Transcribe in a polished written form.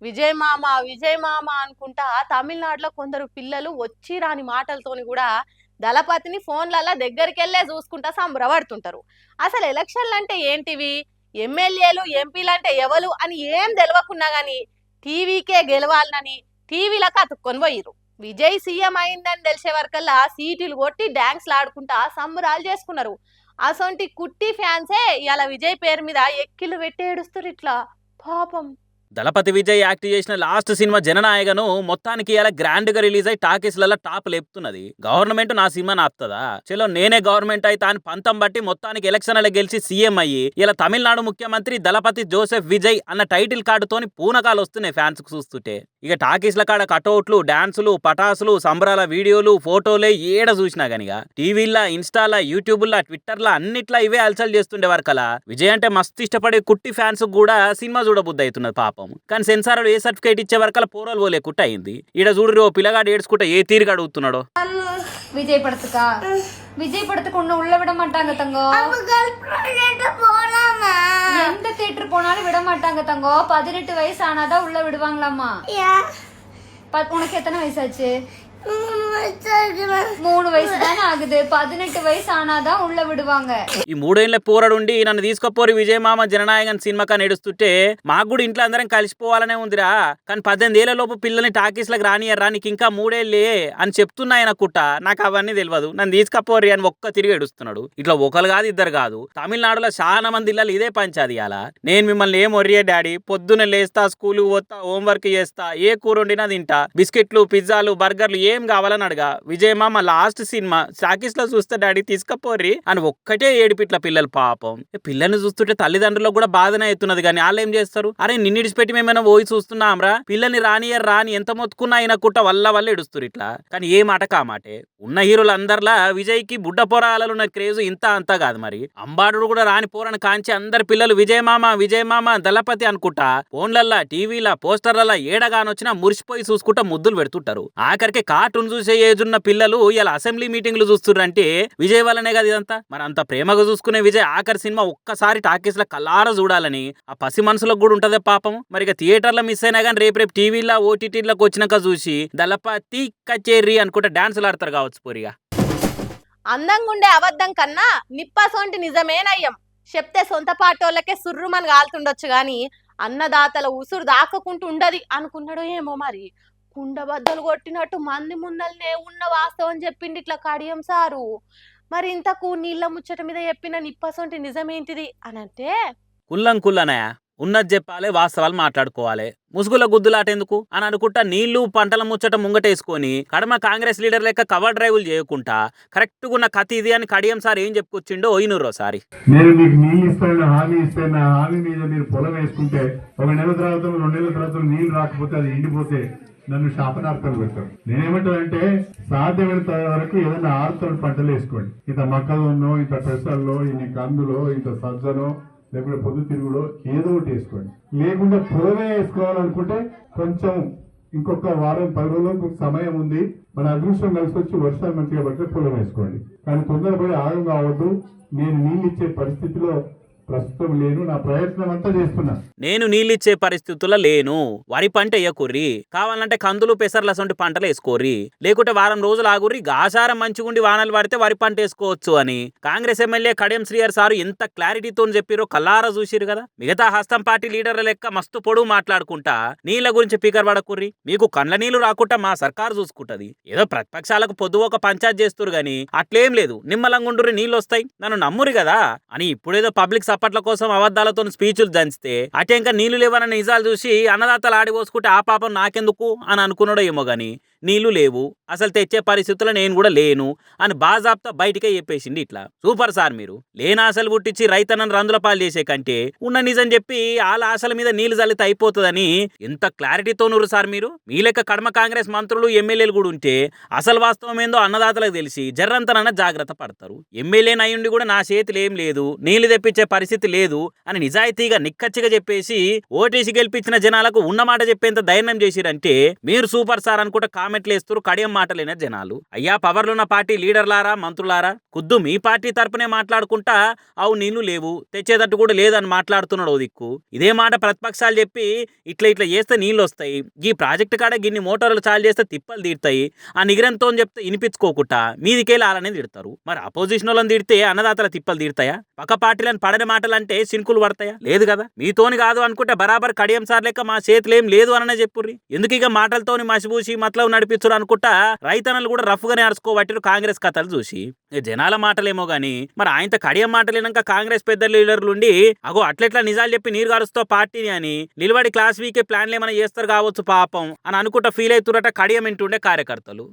విజయ్ మామ అనుకుంటా తమిళనాడులో కొందరు పిల్లలు వచ్చి రాని మాటలతోని కూడా దళపతిని ఫోన్లల్ల దగ్గరికి వెళ్ళే చూసుకుంటా సంబరపడుతుంటారు. అసలు ఎలక్షన్లు అంటే ఏంటివి, ఎమ్మెల్యేలు ఎంపీలు అంటే ఎవరు అని ఏం తెలియకున్నా గానీ టీవీకే గెలవాలని టీవీలకు అతుక్కొని పోయిరు. విజయ్ సీఎం అయిందని తెలిసే వరకల్లా సీటీలు కొట్టి డాన్స్లు ఆడుకుంటా సంబరాలు చేసుకున్నారు. అసొంటి కుట్టి ఫ్యాన్సే ఇలా విజయ్ పేరు మీద ఎక్కిలు పెట్టి ఏడుస్తారు ఇట్లా పాపం. దళపతి విజయ్ యాక్ట్ చేసిన లాస్ట్ సినిమా జననాయకను మొత్తానికి ఇలా గ్రాండ్ గా రిలీజ్ అయి టాకీస్లలో టాప్ లేపుతున్నది. గవర్నమెంట్ నా సినిమాని ఆపుతుందా? చలో నేనే గవర్నమెంట్ అయితే అని పంతం బట్టి మొత్తానికి ఎలక్షన్ల గెలిచి సీఎం అయ్యి ఇలా తమిళనాడు ముఖ్యమంత్రి దళపతి జోసెఫ్ విజయ్ అన్న టైటిల్ కార్డుతోని పూనకాలు వస్తున్నాయి ఫ్యాన్స్ కు చూస్తుంటే. ఇక టాకీస్ల కాడ కటౌట్లు, డాన్సులు, పటాసులు, సంబరాల వీడియోలు, ఫోటోలే ఏడ చూసినా గనిగా టీవీలా, ఇన్స్టాలా, యూట్యూబ్లా, ట్విట్టర్లా అన్నిట్లా ఇవే అలచల్ చేస్తుండే వరకలా విజయ్ అంటే మస్తు ఇష్టపడే కుట్టి ఫ్యాన్స్ కూడా సినిమా చూడబుద్ధి అవుతున్నది పాపం. కానీ సెన్సార్ ఏ సర్టిఫికేట్ ఇచ్చే వరకల పోరలు పోలే కుట్ట అయింది. ఈడ చూడు ఓ పిల్లగాడు ఏడ్చుకుంటా ఏ తీరుగా అడుగుతున్నాడో. விஜய் படத்துக்கு ஒண்ணு உள்ள விட மாட்டாங்க தங்கம். எந்த தியேட்டர் போனாலும் விட மாட்டாங்க தங்கம். 18 வயசு ஆனாதான் உள்ள விடுவாங்களாமா. உனக்கு எத்தனை வயசாச்சு? 3 వయసు దాని ఆగుదే. 18 వయసు ఆనాదా ఉళ్ళ విడువాంగ. ఈ 3 ఏళ్ల పోరాడుండి నన్ను తీసుకుపోరి విజయ్ మామ జననాయకన్ సినిమాకా నడుస్తుంటే మాకు కూడా ఇంట్లో అందరం కలిసిపోవాలనే ఉందిరా. కానీ 18 ఏళ్ల లోపు పిల్లల్ని టాకీస్లకు రానియర్రా, నీకు ఇంకా 3 ఏళ్లే అని చెప్తున్నా ఆయన కుట్ట. నాకు అవన్నీ తెలియదు, నన్ను తీసుకపోరి అని ఒక్క తిరిగి ఏడుస్తున్నాడు. ఇట్లా ఒకరు కాదు ఇద్దరు కాదు, తమిళనాడులో చాలా మంది ఇళ్ళలో ఇదే పంచాది. అలా నేను మిమ్మల్ని ఏం ఒరియే డాడీ, పొద్దున్నే లేస్తా, స్కూల్కి పోతా, హోంవర్క్ చేస్తా, ఏ కూర వండినా తింటా, బిస్కెట్లు, పిజ్జాలు, బర్గర్లు ఏం కావాలని అడగా. విజయ్ మామ లాస్ట్ సినిమా టాకీస్ లో చూస్తే డాడీ తీసుకపోర్రి అని ఒక్కటే ఏడిపిట్ల పిల్లలు పాపం. పిల్లల్ని చూస్తుంటే తల్లిదండ్రులకు కూడా బాధనే అవుతున్నది. కానీ వాళ్ళు ఏం చేస్తారు, అరే నిన్నిడిచిపెట్టి మేమైనా పోయి చూస్తున్నాంరా, పిల్లల్ని రానియర్ రాని ఎంత మొత్తుకున్నా అయినా కుట్ట వల్ల ఎడుస్తారు ఇట్లా. కానీ ఏ మాట కామాటే ఉన్న హీరోలు అందరిలా విజయ్ కి బుడ్డ పోరాలున్న క్రేజ్ ఇంత అంతా కాదు. మరి అంబాడు కూడా రాని పోరని కాంచి అందరి పిల్లలు విజయ్ మామ దళపతి అనుకుంటా ఫోన్లల్లా, టీవీలా, పోస్టర్లల్లా ఏడగానొచ్చినా మురిసిపోయి చూసుకుంటా ముద్దులు పెడుతుంటారు. ఆఖరికి కార్టూన్ చూసే ఏజ్ ఉన్న పిల్లలు ఇలా అసెంబ్లీ మీటింగ్లు చూస్తుర్రంటే విజయ్ వల్లనే కదా ఇదంతా. మరి అంత ప్రేమగా చూసుకునే విజయ్ ఆఖరి సినిమా ఒక్కసారి టాకీస్ లో కల్లారా చూడాలని ఆ పసి మనసులకు కూడా ఉంటదే పాపం. మరి ఇక థియేటర్లో మిస్ అయినా కానీ రేపు టీవీలో, ఓటీటీలకు వచ్చినాక చూసి దళపతి కచేరి అనుకుంటే డాన్సులు ఆడతారు కావచ్చు పోరిగా. అందంగా ఉండే అబద్ధం కన్నా నిప్పసొంటి నిజమేనయ్యం చెప్తే సొంత పాటోళ్ళకే సుర్రుమని కాలుతుండొచ్చు గాని అన్నదాతల ఉసురు దాక్కుంటూ ఉండది అనుకున్నాడో ఏమో. మరి కుండబద్దలు కొట్టినట్టు మంది ముందల్నే ఉన్న వాస్తవం చెప్పిండి ఇట్లా కడియం సారు. మరి ఇంతకు నీళ్ళ ముచ్చట మీద చెప్పిన నిప్పసొంటి నిజమేంటిది అని అంటే, కుల్లనే ఉన్నది చెప్పాలి, వాస్తవాలు మాట్లాడుకోవాలి. ముసుగుల గుద్దులాటెందుకు అని అనుకుంటా నీళ్లు పంటల ముచ్చట ముంగటేసుకొని కడమ కాంగ్రెస్ లీడర్ లెక్క కవర్ డ్రైవులు చేయకుండా కరెక్ట్గా ఉన్న కథ ఇది అని కడియం సార్ ఏం చెప్పుకొచ్చిండో ఓసారి. నేను మీకు నీళ్ళు ఇస్తాను, హామీ మీద మీరు పొలం వేసుకుంటే 1 నెల తర్వాత 2 నెలల తర్వాత నీళ్లు రాకపోతే అది ఎండిపోతే నన్ను శాపనార్థాలు పెడతారు. నేనేమంటానంటే సాధ్యమైనంత వరకు ఏదైనా ఆరుతోడు పంటలు వేసుకోండి. ఇంత మక్కలోనో, ఇంత పెసల్లో, ఇన్ని కందులో, ఇంత సజ్జనో, లేకుంటే పొద్దు తిరుగులో ఏదో ఒకటి వేసుకోండి. లేకుంటే పొలమే వేసుకోవాలనుకుంటే కొంచెం ఇంకొక వారం 10 రోజులకు సమయం ఉంది, మన అదృష్టం కలిసి వచ్చి వర్షాలు మంచిగా పడితే పొలం వేసుకోండి. కానీ తొందరపడి ఆగం కావద్దు. నేను నీళ్ళు ఇచ్చే పరిస్థితిలో ప్రస్తుతం లేను, నా ప్రయత్నం అంతా చేస్తున్నా. నేను నీళ్ళిచ్చే పరిస్థితుల్లో లేను, వరి పంట వేయకుర్రి, కావాలంటే కందులు, పెసర్ల సొంటి పంటలు వేసుకోర్రి, లేకుంటే వారం రోజులు ఆగుర్రి, ఆసారం మంచిగుండి వానలు పడితే వరి పంట వేసుకోవచ్చు అని కాంగ్రెస్ ఎమ్మెల్యే కడియం శ్రీహర్ సారు ఎంత క్లారిటీతో చెప్పిరో కల్లారా చూసిరు కదా. మిగతా హస్తం పార్టీ లీడర్ల లెక్క మస్తు పొడుగు మాట్లాడుకుంటా నీళ్ల గురించి పీకర్ పడకుర్రి, మీకు కండ్ల నీళ్లు రాకుండా మా సర్కారు చూసుకుంటది. ఏదో ప్రతిపక్షాలకు పొద్దు ఒక పంచాయత్ చేస్తురు గాని అట్లేం లేదు, నిమ్మలంగుండ్రి నీళ్ళు వస్తాయి, నన్ను నమ్మురి కదా అని ఇప్పుడేదో పబ్లిక్ సపోర్ట్ల కోసం అబద్ధాలతో స్పీచ్లు దంచితే అటే ఇంకా నీళ్లు లేవన్న నిజాలు చూసి అన్నదాతలు ఆడిపోసుకుంటే ఆ పాపం నాకెందుకు అని అనుకున్నాడో ఏమో గాని నీళ్లు లేవు, అసలు తెచ్చే పరిస్థితుల్లో నేను కూడా లేను అని బాజాబ్తా బయటికే చెప్పేసింది. ఇట్లా సూపర్ సార్, మీరు లేని ఆశలు పుట్టించి రైతన్నను రందుల పాలు చేసే కంటే ఉన్న నిజం చెప్పి వాళ్ళ ఆశల మీద నీళ్లు చల్లితే అయిపోతుందని ఎంత క్లారిటీతో నూరు సార్ మీరు. మీ లెక్క కడమ కాంగ్రెస్ మంత్రులు, ఎమ్మెల్యేలు కూడా ఉంటే అసలు వాస్తవం ఏందో అన్నదాతలకు తెలిసి జర్రంతనన్నా జాగ్రత్త పడతారు. ఎమ్మెల్యేని అయ్యుండి కూడా నా చేతులు ఏం లేదు, నీళ్లు తెప్పించే పరిస్థితి లేదు అని నిజాయితీగా నిక్కచ్చిగా చెప్పేసి ఓటేసి గెలిపించిన జనాలకు ఉన్నమాట చెప్పేంత ధైర్యం చేసిరంటే మీరు సూపర్ సార్ అనుకుంటా కామెంట్ కామెంట్లు వేస్తారు కడియం మాటలేన జనాలు. అయ్యా పవర్లో ఉన్న పార్టీ లీడర్లారా మంత్రులారా ఖుద్దు మీ పార్టీ తరపునే మాట్లాడుకుంటా అవు నీళ్లు లేవు తెచ్చేటట్టు కూడా లేదని మాట్లాడుతున్నాడు ఓ దిక్కు. ఇదే మాట ప్రతిపక్షాలు చెప్పి ఇట్లా చేస్తే నీళ్ళు వస్తాయి, ఈ ప్రాజెక్టు కాడ గిన్ని మోటార్లు చాలు చేస్తే తిప్పలు తీరుతాయి ఆ నిగరంతో చెప్తే వినిపించుకోకుండా మీదికెళ్ళి అలానే తిడతారు. మరి అపోజిషన్ వాళ్ళని తిడితే అన్నదాతల తిప్పలు తీరుతాయా? పక్క పార్టీలను పడని మాటలు అంటే సినుకులు పడతాయా? లేదు కదా. మీతోని కాదు అనుకుంటే బరాబర్ కడియం సార్ లెక్క మా చేతులు ఏం లేదు అననే చెప్పుర్రి. ఎందుకు ఇక మాటలతోని మసిబూసి మతలబు నడిపించుడు అనుకుంటా రైతన్నలు కూడా రఫ్ గానే అరుచుకోబట్టిరు కాంగ్రెస్ కథలు చూసి. జనాల మాటలేమో గాని మరి ఆయనతో కడియం మాటలేనాక కాంగ్రెస్ పెద్ద లీడర్లుండి అగో అట్లెట్లా నిజాలు చెప్పి నీరు గారుస్తో పార్టీని అని నిలబడి క్లాస్ వీకే ప్లాన్లు ఏమైనా చేస్తారు కావచ్చు పాపం అని అనుకుంటా ఫీల్ అవుతురట కడియం వింటుండే కార్యకర్తలు.